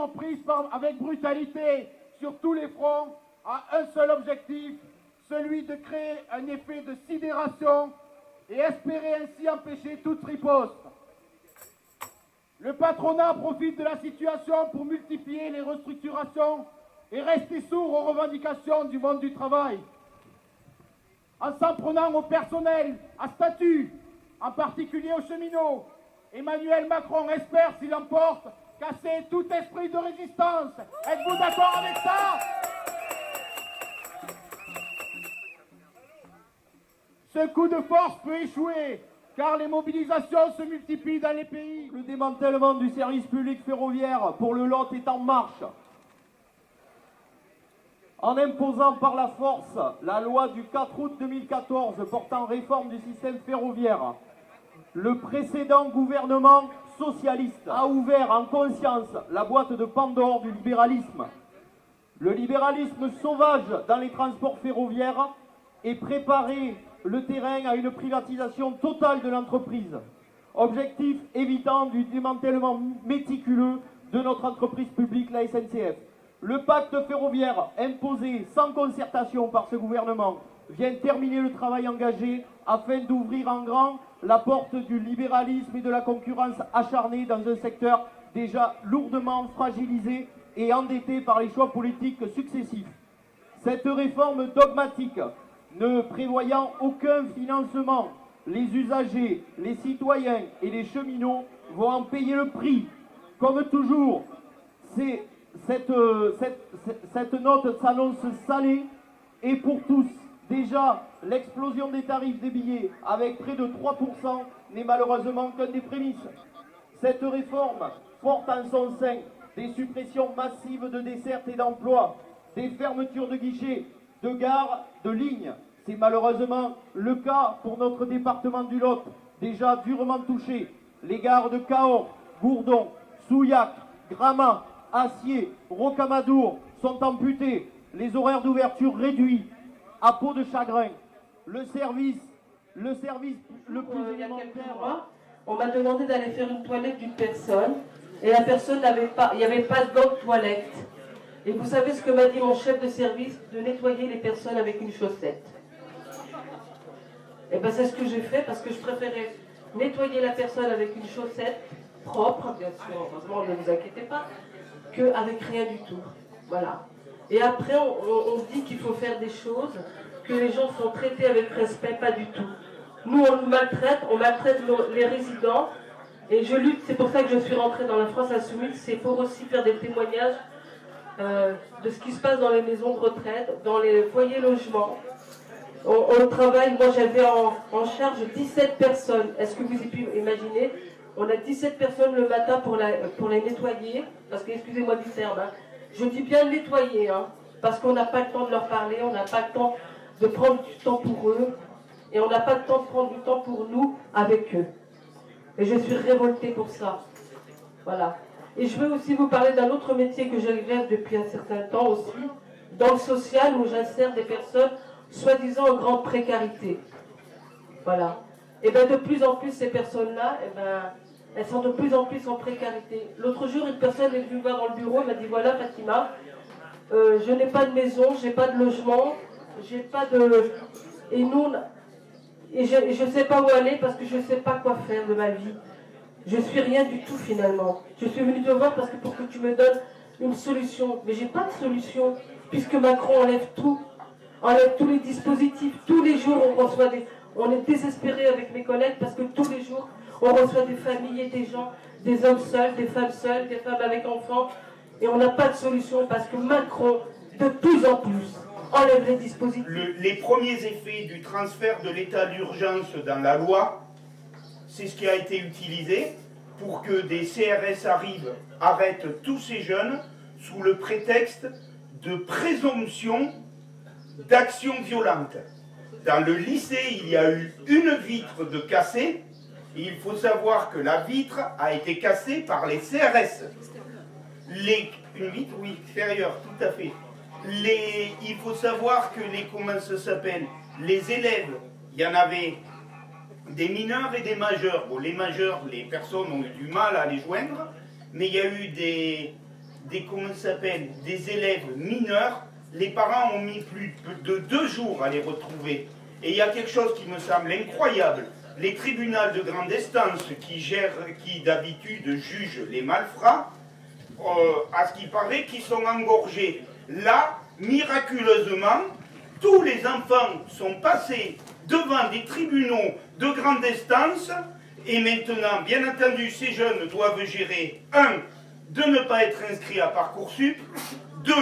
décisions prises avec brutalité sur tous les fronts a un seul objectif, celui de créer un effet de sidération et espérer ainsi empêcher toute riposte. Le patronat profite de la situation pour multiplier les restructurations et rester sourd aux revendications du monde du travail. En s'en prenant au personnel à statut, en particulier aux cheminots, Emmanuel Macron espère, s'il l'emporte, casser tout esprit de résistance. Êtes-vous d'accord avec ça? Ce coup de force peut échouer, car les mobilisations se multiplient dans les pays. Le démantèlement du service public ferroviaire pour le Lot est en marche. En imposant par la force la loi du 4 août 2014 portant réforme du système ferroviaire, le précédent gouvernement socialiste a ouvert en conscience la boîte de Pandore du libéralisme. Le libéralisme sauvage dans les transports ferroviaires et préparer le terrain à une privatisation totale de l'entreprise. Objectif évitant du démantèlement méticuleux de notre entreprise publique, la SNCF. Le pacte ferroviaire imposé sans concertation par ce gouvernement vient terminer le travail engagé afin d'ouvrir en grand la porte du libéralisme et de la concurrence acharnée dans un secteur déjà lourdement fragilisé et endetté par les choix politiques successifs. Cette réforme dogmatique, ne prévoyant aucun financement, les usagers, les citoyens et les cheminots vont en payer le prix. Comme toujours, cette note s'annonce salée et pour tous. Déjà, l'explosion des tarifs des billets avec près de 3% n'est malheureusement qu'un des prémices. Cette réforme porte en son sein des suppressions massives de dessertes et d'emplois, des fermetures de guichets, de gares, de lignes. C'est malheureusement le cas pour notre département du Lot, déjà durement touché. Les gares de Cahors, Gourdon, Souillac, Gramat, Acier, Rocamadour sont amputées. Les horaires d'ouverture réduits. À peau de chagrin. Le service le plus élémentaire. On m'a demandé d'aller faire une toilette d'une personne et la personne n'avait pas, il n'y avait pas de banc de toilette. Et vous savez ce que m'a dit mon chef de service? De nettoyer les personnes avec une chaussette. Et bien c'est ce que j'ai fait parce que je préférais nettoyer la personne avec une chaussette propre, bien sûr, heureusement, ne vous inquiétez pas, qu'avec rien du tout. Voilà. Et après, on dit qu'il faut faire des choses, que les gens sont traités avec respect, pas du tout. Nous, on nous maltraite, les résidents, et je lutte, c'est pour ça que je suis rentrée dans la France Insoumise, c'est pour aussi faire des témoignages de ce qui se passe dans les maisons de retraite, dans les foyers logements. On travaille, moi j'avais en charge 17 personnes, est-ce que vous pouvez imaginer? On a 17 personnes le matin pour les nettoyer, parce que, excusez-moi du terme, hein, je dis bien nettoyer, hein, parce qu'on n'a pas le temps de leur parler, on n'a pas le temps de prendre du temps pour eux, et on n'a pas le temps de prendre du temps pour nous avec eux. Et je suis révoltée pour ça. Voilà. Et je veux aussi vous parler d'un autre métier que j'exerce depuis un certain temps aussi, dans le social, où j'insère des personnes soi-disant en grande précarité. Voilà. Et bien de plus en plus, ces personnes-là, elles sont de plus en plus en précarité. L'autre jour, une personne est venue me voir dans le bureau, elle m'a dit, voilà Fatima, je n'ai pas de maison, je n'ai pas de logement, j'ai pas de... Et je ne sais pas où aller parce que je ne sais pas quoi faire de ma vie. Je suis rien du tout finalement. Je suis venue te voir parce que pour que tu me donnes une solution. Mais j'ai pas de solution, puisque Macron enlève tout. Enlève tous les dispositifs. Tous les jours, on est désespérés avec mes collègues parce que tous les jours, on reçoit des familles et des gens, des hommes seuls, des femmes avec enfants. Et on n'a pas de solution parce que Macron, de plus en plus, enlève les dispositifs. Les premiers effets du transfert de l'état d'urgence dans la loi, c'est ce qui a été utilisé pour que des CRS arrêtent tous ces jeunes sous le prétexte de présomption d'action violente. Dans le lycée, il y a eu une vitre de cassée, et il faut savoir que la vitre a été cassée par les CRS. Une vitre, oui, extérieure, tout à fait. Il faut savoir que les élèves, il y en avait des mineurs et des majeurs. Bon, les majeurs, les personnes ont eu du mal à les joindre, mais il y a eu des élèves mineurs, les parents ont mis plus de 2 jours à les retrouver. Et il y a quelque chose qui me semble incroyable. Les tribunaux de grande instance qui d'habitude jugent les malfrats, à ce qui paraît, qui sont engorgés. Là, miraculeusement, tous les enfants sont passés devant des tribunaux de grande instance et maintenant, bien entendu, ces jeunes doivent gérer, 1, de ne pas être inscrits à Parcoursup, 2,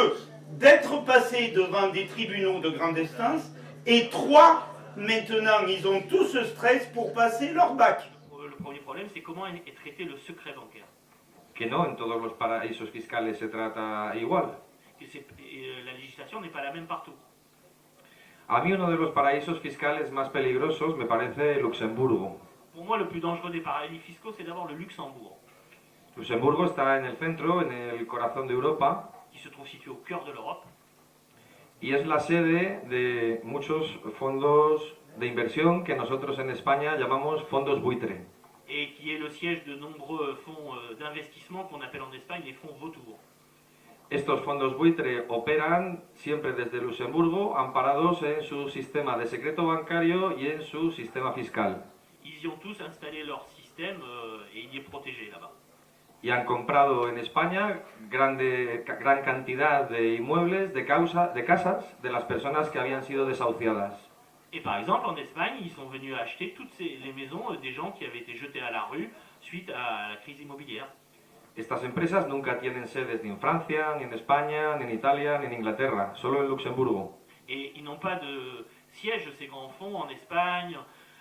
d'être passés devant des tribunaux de grande instance et 3, maintenant, ils ont tout ce stress pour passer leur bac. Le premier problème, c'est comment est traité le secret bancaire. Que no en todos los paraísos fiscales se trata igual. La législation n'est pas la même partout. A mí uno de los paraísos fiscales más peligrosos me parece Luxemburgo. Pour moi, le plus dangereux des paradis fiscaux, c'est d'abord le Luxembourg. Luxemburgo está en el centro, en el corazón de Europa. Qui se trouve situé au cœur de l'Europe. Y es la sede de muchos fondos de inversión que nosotros en España llamamos fondos buitre. Et qui est le siège de nombreux fonds d'investissement qu'on appelle en Espagne les fonds vautours. Estos fondos buitre operan siempre desde Luxemburgo, amparados en su sistema de secreto bancario y en su sistema fiscal. Ils y ont tous installé leur système et il y est protégé là-bas. Y han comprado en España gran cantidad de inmuebles, de casas, de las personas que habían sido desahuciadas. Et par exemple, en Espagne, ils sont venus acheter toutes les maisons des gens qui avaient été jetés à la rue suite à la crise immobilière. Estas empresas nunca tienen sedes ni en Francia, ni en España, ni en Italia, ni en Inglaterra, solo en Luxemburgo. Et ils n'ont pas de siège, ces grands fonds, en Espagne,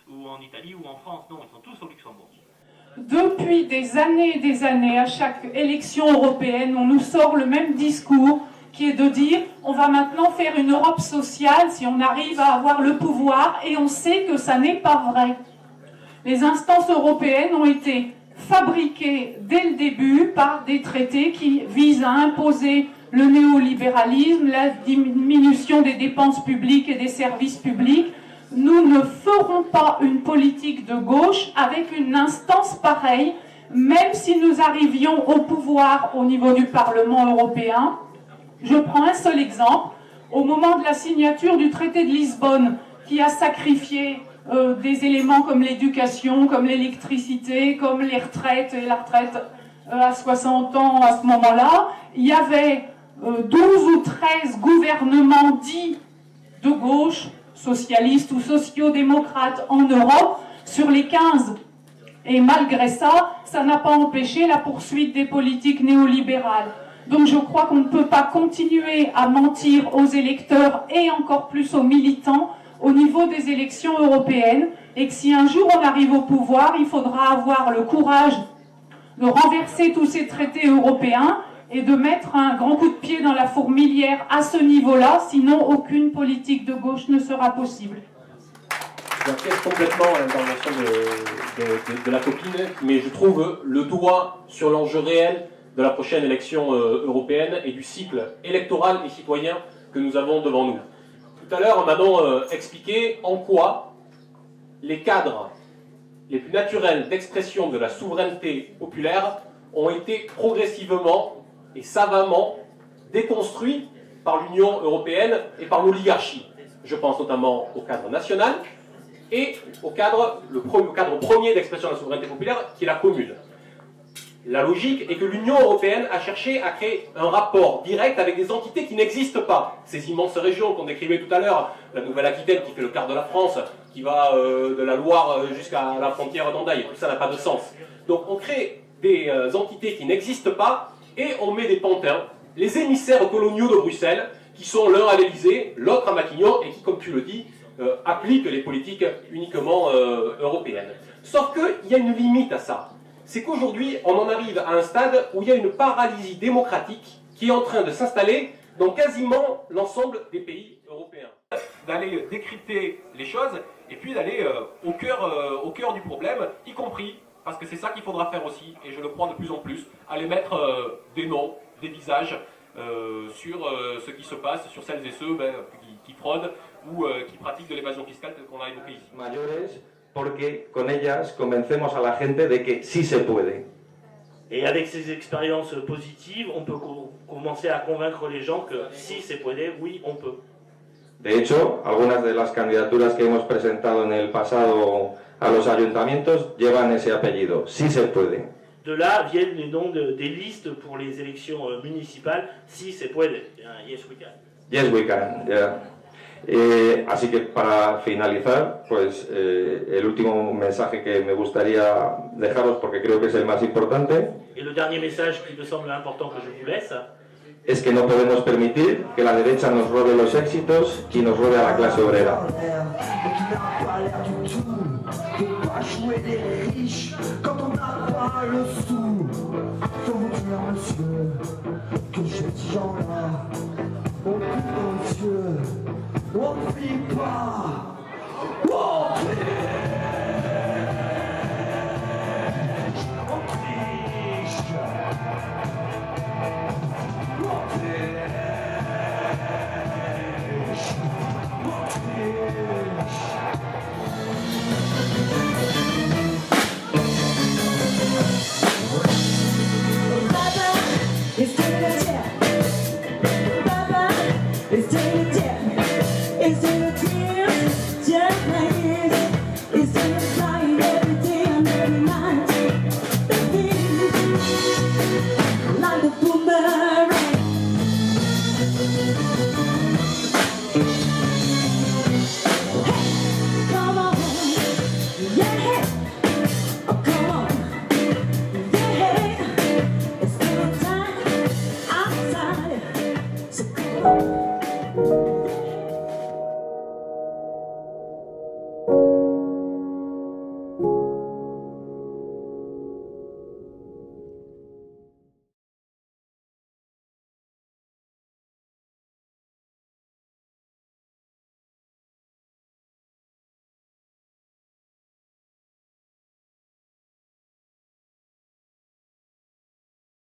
ou en Italie, ou en France. Non, ils sont tous au Luxembourg. Depuis des années, à chaque élection européenne, on nous sort le même discours qui est de dire on va maintenant faire une Europe sociale si on arrive à avoir le pouvoir, et on sait que ça n'est pas vrai. Les instances européennes ont été fabriquées dès le début par des traités qui visent à imposer le néolibéralisme, la diminution des dépenses publiques et des services publics. Nous ne ferons pas une politique de gauche avec une instance pareille, même si nous arrivions au pouvoir au niveau du Parlement européen. Je prends un seul exemple. Au moment de la signature du traité de Lisbonne, qui a sacrifié des éléments comme l'éducation, comme l'électricité, comme les retraites, et la retraite à 60 ans à ce moment-là, il y avait 12 ou 13 gouvernements dits de gauche, socialistes ou sociodémocrates en Europe, sur les 15. Et malgré ça, ça n'a pas empêché la poursuite des politiques néolibérales. Donc je crois qu'on ne peut pas continuer à mentir aux électeurs et encore plus aux militants au niveau des élections européennes, et que si un jour on arrive au pouvoir, il faudra avoir le courage de renverser tous ces traités européens et de mettre un grand coup de pied dans la fourmilière à ce niveau-là, sinon aucune politique de gauche ne sera possible. J'apprécie complètement l'intervention de la copine, mais je trouve le doigt sur l'enjeu réel de la prochaine élection européenne et du cycle électoral et citoyen que nous avons devant nous. Tout à l'heure, Manon expliquait en quoi les cadres les plus naturels d'expression de la souveraineté populaire ont été progressivement et savamment déconstruits par l'Union européenne et par l'oligarchie. Je pense notamment au cadre national et au cadre premier d'expression de la souveraineté populaire, qui est la commune. La logique est que l'Union européenne a cherché à créer un rapport direct avec des entités qui n'existent pas. Ces immenses régions qu'on décrivait tout à l'heure, la Nouvelle-Aquitaine qui fait le quart de la France, qui va de la Loire jusqu'à la frontière d'Andaï, tout ça n'a pas de sens. Donc on crée des entités qui n'existent pas et on met des pantins, les émissaires coloniaux de Bruxelles, qui sont l'un à l'Élysée, l'autre à Matignon, et qui, comme tu le dis, appliquent les politiques uniquement européennes. Sauf qu'il y a une limite à ça. C'est qu'aujourd'hui, on en arrive à un stade où il y a une paralysie démocratique qui est en train de s'installer dans quasiment l'ensemble des pays européens. D'aller décrypter les choses et puis d'aller au cœur du problème, y compris, parce que c'est ça qu'il faudra faire aussi, et je le crois de plus en plus, aller mettre des noms, des visages sur ce qui se passe, sur celles et ceux qui fraudent ou qui pratiquent de l'évasion fiscale telle qu'on a évoqué ici. Mayores, porque con ellas convencemos a la gente de que sí se puede. Et avec ces expériences positives, on peut commencer à convaincre les gens que si se puede, oui, on peut. De hecho, algunas de las candidaturas que hemos presentado en el pasado a los ayuntamientos llevan ese apellido, sí se puede. De là viennent les noms des listes pour les élections municipales, si se puede, yes we can. Yes, we can, yeah. Así que para finalizar, pues el último mensaje que me gustaría dejaros, porque creo que es el más importante, Et le dernier message qui me semble important que je vous laisse, es que no podemos permitir que la derecha nos robe los éxitos y nos robe a la clase obrera. Jouer des riches quand on n'a pas le sou. Faut vous dire, monsieur, que ces gens-là ont plus dans les yeux. On ne vit pas. On triche. On triche. On triche. On triche. It's taking a tip. Baba, it's taking a tip. It's taking a tip. Just like this. It's taking a flying every day and every night. Baby, like a boomerang.